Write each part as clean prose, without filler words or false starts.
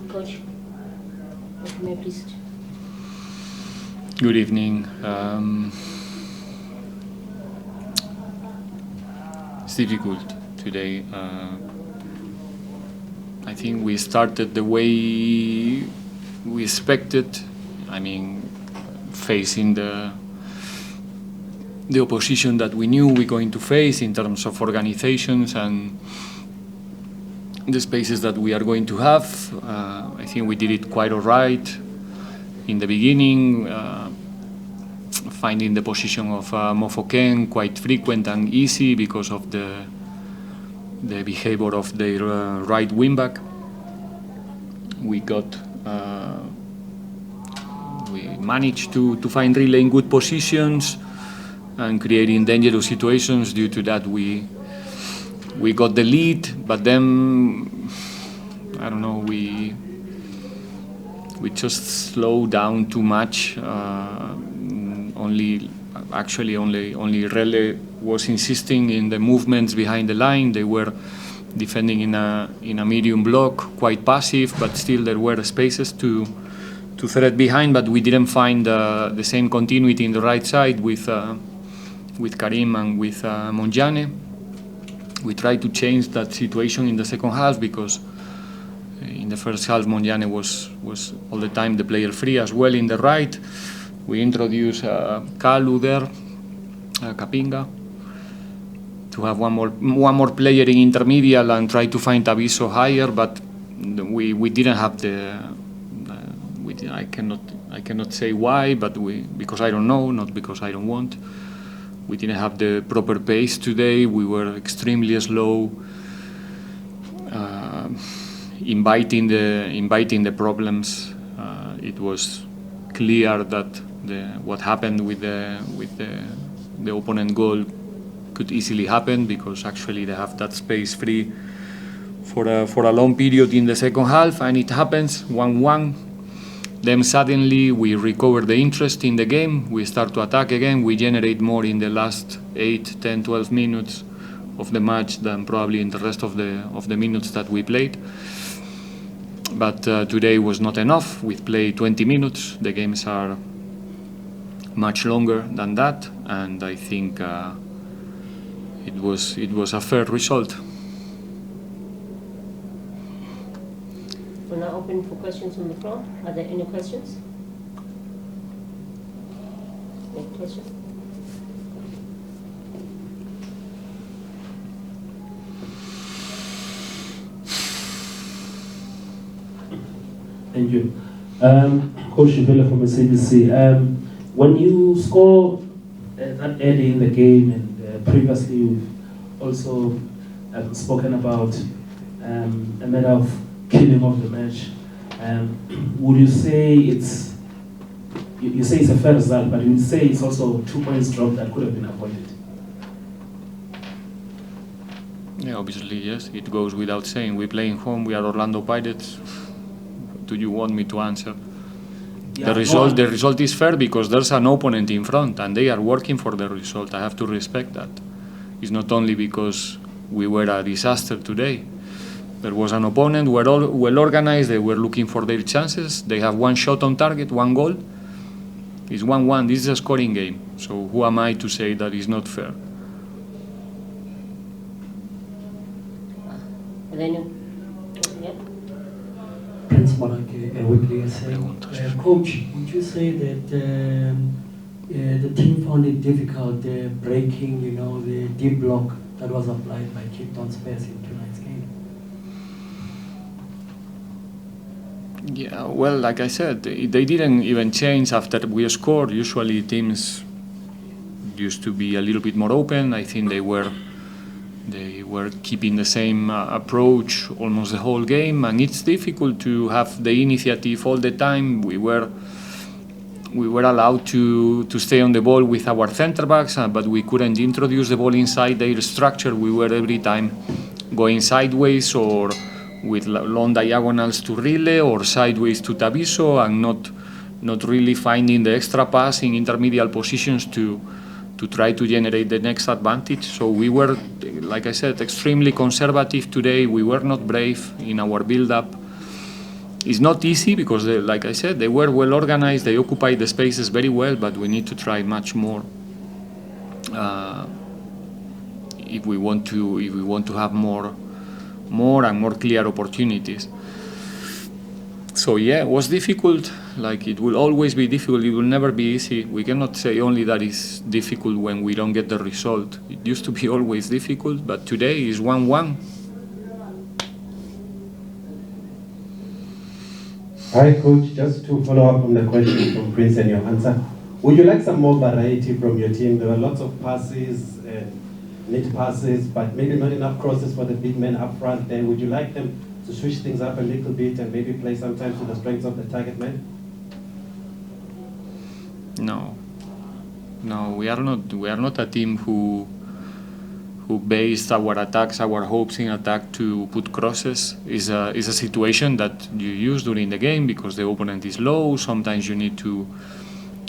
Coach, if you may please. Good evening. It's difficult today. I think we started the way we expected. I mean, facing the opposition that we knew we're going to face in terms of organizations and the spaces that we are going to have. I think we did it quite all right in the beginning, finding the position of Mofoken quite frequent and easy because of the behavior of their right wingback. We managed to find really in good positions and creating dangerous situations. Due to that, we got the lead, but then I don't know, we just slowed down too much. Only Rele was insisting in the movements behind the line. They were defending in a medium block, quite passive, but still there were spaces to thread behind. But we didn't find the same continuity in the right side with Karim and with Monjane. We tried to change that situation in the second half because in the first half Monjane was all the time the player free as well in the right. We introduced Kalu there, Kapinga, to have one more player in intermediate and try to find Tabiso higher, but we didn't have I cannot say why, but because I don't know, not because I don't want. We didn't have the proper pace today. We were extremely slow, inviting the problems. It was clear that what happened with the opponent goal could easily happen because actually they have that space free for a long period in the second half, and it happens 1-1. Then suddenly we recover the interest in the game. We start to attack again. We generate more in the last 8, 10, 12 minutes of the match than probably in the rest of the minutes that we played. But today was not enough. We played 20 minutes. The games are much longer than that, and I think it was a fair result. We're now open for questions from the floor. Are there any questions? Any questions? Thank you. Coach Riveiro from SABC. When you score that early in the game, and previously you've also spoken about a matter of killing off the match, would you say it's a fair result, but you would say it's also 2 points drop that could have been avoided? Yeah, obviously, yes. It goes without saying. We play in home. We are Orlando Pirates. Do you want me to answer? Yeah, the result is fair because there's an opponent in front and they are working for the result. I have to respect that. It's not only because we were a disaster today. There was an opponent, we're all well organized, they were looking for their chances. They have one shot on target, one goal. It's 1-1, this is a scoring game. So who am I to say that is not fair? Coach, would you say that the team found it difficult breaking, the deep block that was applied by Cape Town Spurs in tonight's game? Yeah, well, like I said, they didn't even change after we scored. Usually teams used to be a little bit more open. I think they were keeping the same approach almost the whole game, and it's difficult to have the initiative all the time. We were allowed to stay on the ball with our centre backs, but we couldn't introduce the ball inside their structure. We were every time going sideways or with long diagonals to Rile or sideways to Tabiso, and not really finding the extra pass in intermediate positions to try to generate the next advantage. So we were, like I said, extremely conservative today. We were not brave in our build-up. it's not easy because, like I said, they were well organized. They occupied the spaces very well, but we need to try much more if we want to have more and more clear opportunities. So yeah, it was difficult. Like, it will always be difficult. It will never be easy. We cannot say only that it's difficult when we don't get the result. It used to be always difficult, but today is 1-1. Hi, Coach. Just to follow up on the question from Prince and your answer, would you like some more variety from your team? There were lots of passes, neat passes, but maybe not enough crosses for the big men up front there. Would you like them to switch things up a little bit and maybe play sometimes to the strengths of the target man? No, we are not a team who based our attacks, our hopes in attack to put crosses. Is a situation that you use during the game because the opponent is low. Sometimes you need to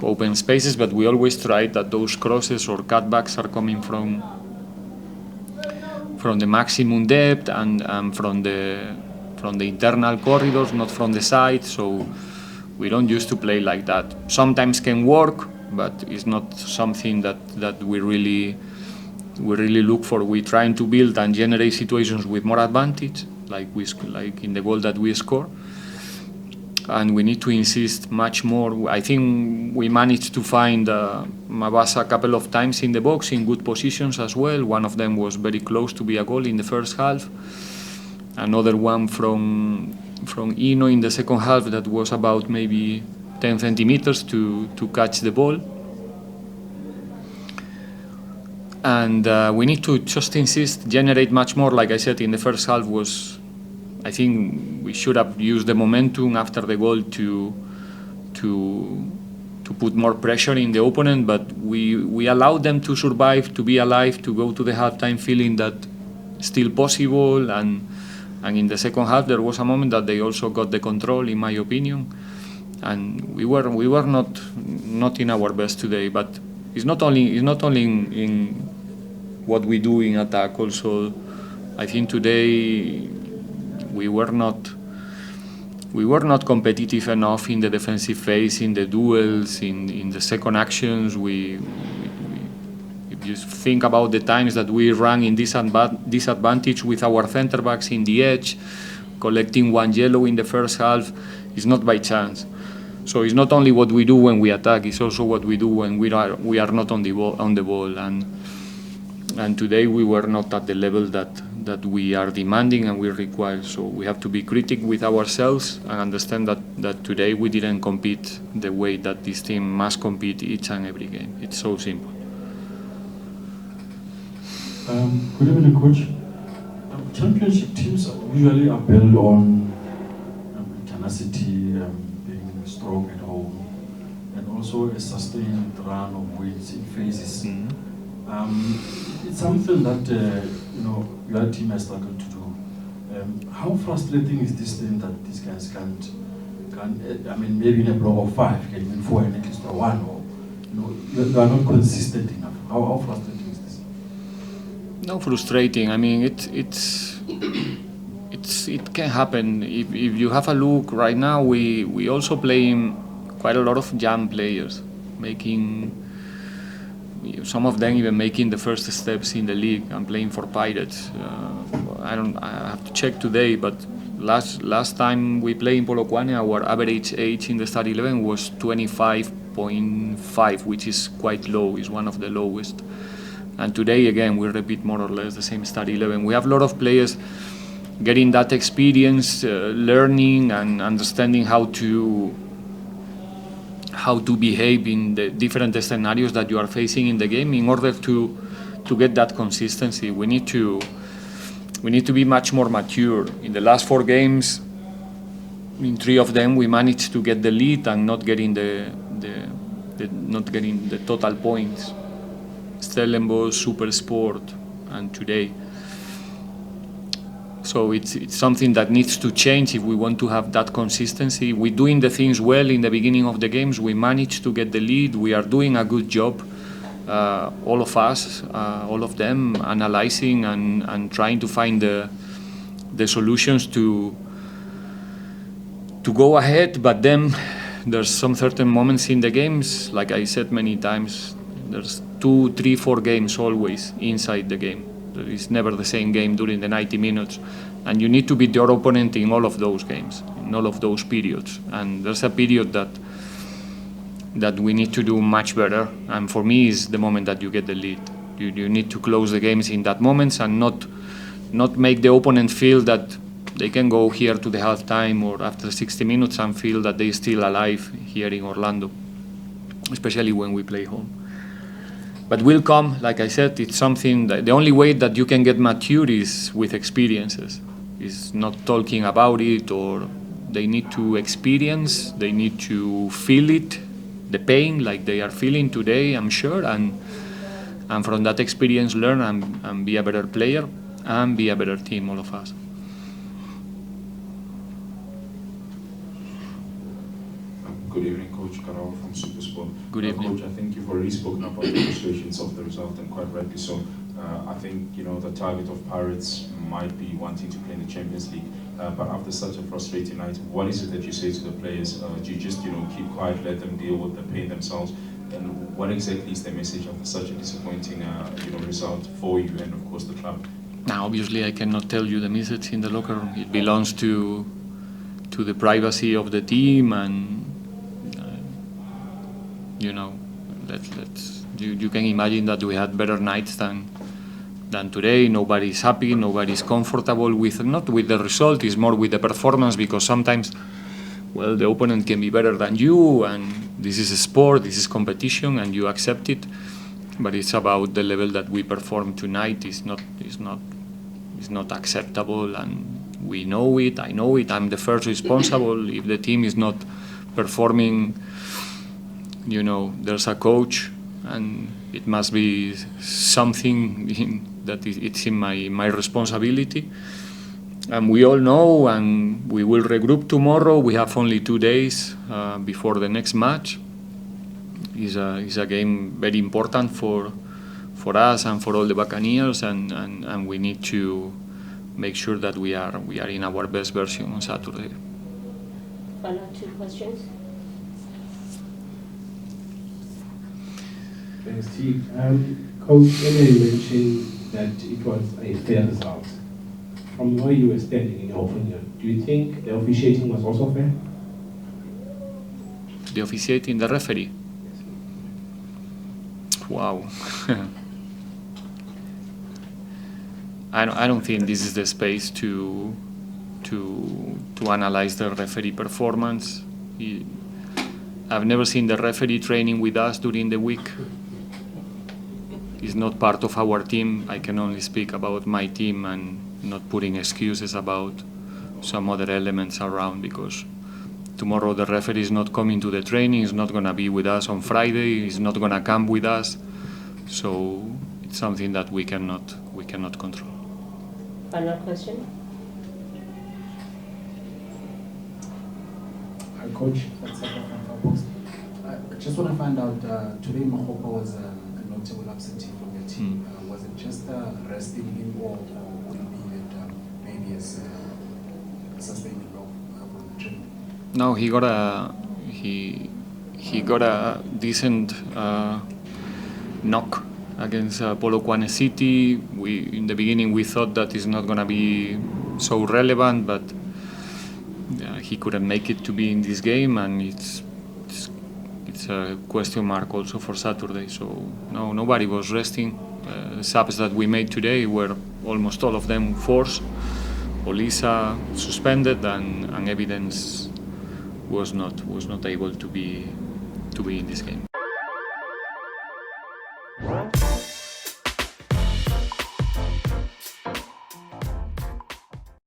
open spaces, but we always try that those crosses or cutbacks are coming from the maximum depth and from the internal corridors, not from the side. So we don't used to play like that. Sometimes can work, but it's not something that we really look for. We're trying to build and generate situations with more advantage, like in the goal that we score. And we need to insist much more. I think we managed to find Mabasa a couple of times in the box in good positions as well. One of them was very close to be a goal in the first half. Another one from Ino in the second half that was about maybe 10 centimeters to catch the ball. And we need to just insist, generate much more. Like I said, in the first half I think we should have used the momentum after the goal to put more pressure in the opponent, but we allowed them to survive, to be alive, to go to the halftime feeling that still possible. And in the second half there was a moment that they also got the control, in my opinion, and we were not in our best today. But it's not only in what we do in attack. Also, I think today we were not competitive enough in the defensive phase, in the duels, in the second actions. If you think about the times that we ran in disadvantage with our centre backs in the edge, collecting one yellow in the first half, it's not by chance. So it's not only what we do when we attack; it's also what we do when we are not on the ball. And today we were not at the level that we are demanding and we require. So we have to be critical with ourselves and understand that today we didn't compete the way that this team must compete each and every game. It's so simple. Good evening, Coach. Championship teams usually are built on tenacity, being strong at home, and also a sustained run of wins in phases. It's something that your team has struggled to do. How frustrating is this thing that these guys can't? I mean, maybe in a block of 5 can win 4 and at least 1, or you are not consistent enough. How frustrating is this? No, frustrating. I mean, it can happen. If you have a look right now, we also playing quite a lot of young players, making some of them even making the first steps in the league and playing for Pirates. I have to check today, but last time we played in Polokwane, our average age in the start 11 was 25.5, which is quite low. It's one of the lowest. And today, again, we repeat more or less the same start 11. We have a lot of players getting that experience, learning and understanding how to behave in the different scenarios that you are facing in the game in order to get that consistency. We need to be much more mature. In the last 4 games, in 3 of them we managed to get the lead and not getting the total points. Stellenbosch, Super Sport, and today. So it's something that needs to change if we want to have that consistency. We're doing the things well in the beginning of the games. We managed to get the lead. We are doing a good job, all of us, all of them, analyzing and trying to find the solutions to go ahead, but then there's some certain moments in the games, like I said many times, there's 2, 3, 4 games always inside the game. There is never the same game during the 90 minutes, and you need to beat your opponent in all of those games, in all of those periods. And there's a period that we need to do much better, and for me is the moment that you get the lead. You need to close the games in that moment and not make the opponent feel that they can go here to the halftime or after 60 minutes and feel that they're still alive here in Orlando, especially when we play home. But will come, like I said, it's something that the only way that you can get mature is with experiences. Is not talking about it, or they need to experience, they need to feel it, the pain like they are feeling today, I'm sure, and from that experience learn and be a better player and be a better team, all of us. Good evening, Coach Karao from Supersport. Good evening. Coach, I think you've already spoken about the frustrations of the result, and quite rightly so. I think the target of Pirates might be wanting to play in the Champions League, but after such a frustrating night, what is it that you say to the players? Do you just keep quiet, let them deal with the pain themselves? And what exactly is the message after such a disappointing result for you and of course the club? Now, obviously, I cannot tell you the message in the locker room. It belongs to the privacy of the team, and you can imagine that we had better nights than today. Nobody's happy, nobody's comfortable with, not with the result, it's more with the performance, because sometimes, well, the opponent can be better than you, and this is a sport, this is competition, and you accept it. But it's about the level that we performed tonight is not acceptable, and we know it, I know it, I'm the first responsible. If the team is not performing, there's a coach, and it must be something that it's in my responsibility. And we all know, and we will regroup tomorrow. We have only 2 days before the next match. Is a game very important for us and for all the Buccaneers, and we need to make sure that we are in our best version on Saturday. Final 2 questions. Thanks, Chief. Coach, earlier you mentioned that it was a fair result. From where you were standing, in your opinion, do you think the officiating was also fair? The officiating, the referee? Wow. I don't think this is the space to analyze the referee performance. I've never seen the referee training with us during the week. He's not part of our team. I can only speak about my team and not putting excuses about some other elements around, because tomorrow the referee is not coming to the training, he's not going to be with us on Friday, he's not going to come with us. So it's something that we cannot control. Final question. Hi, Coach. I just want to find out, today Mahopa was a notable absentee from your team. Was it just resting him, or would it be that maybe as sustaining block from the gym? No, he got a decent knock against Polokwane City. In the beginning we thought that it's not going to be so relevant, but he couldn't make it to be in this game, and it's a question mark also for Saturday. So no, nobody was resting. The subs that we made today were almost all of them forced. Olisa suspended, and Evidence was not able to be in this game.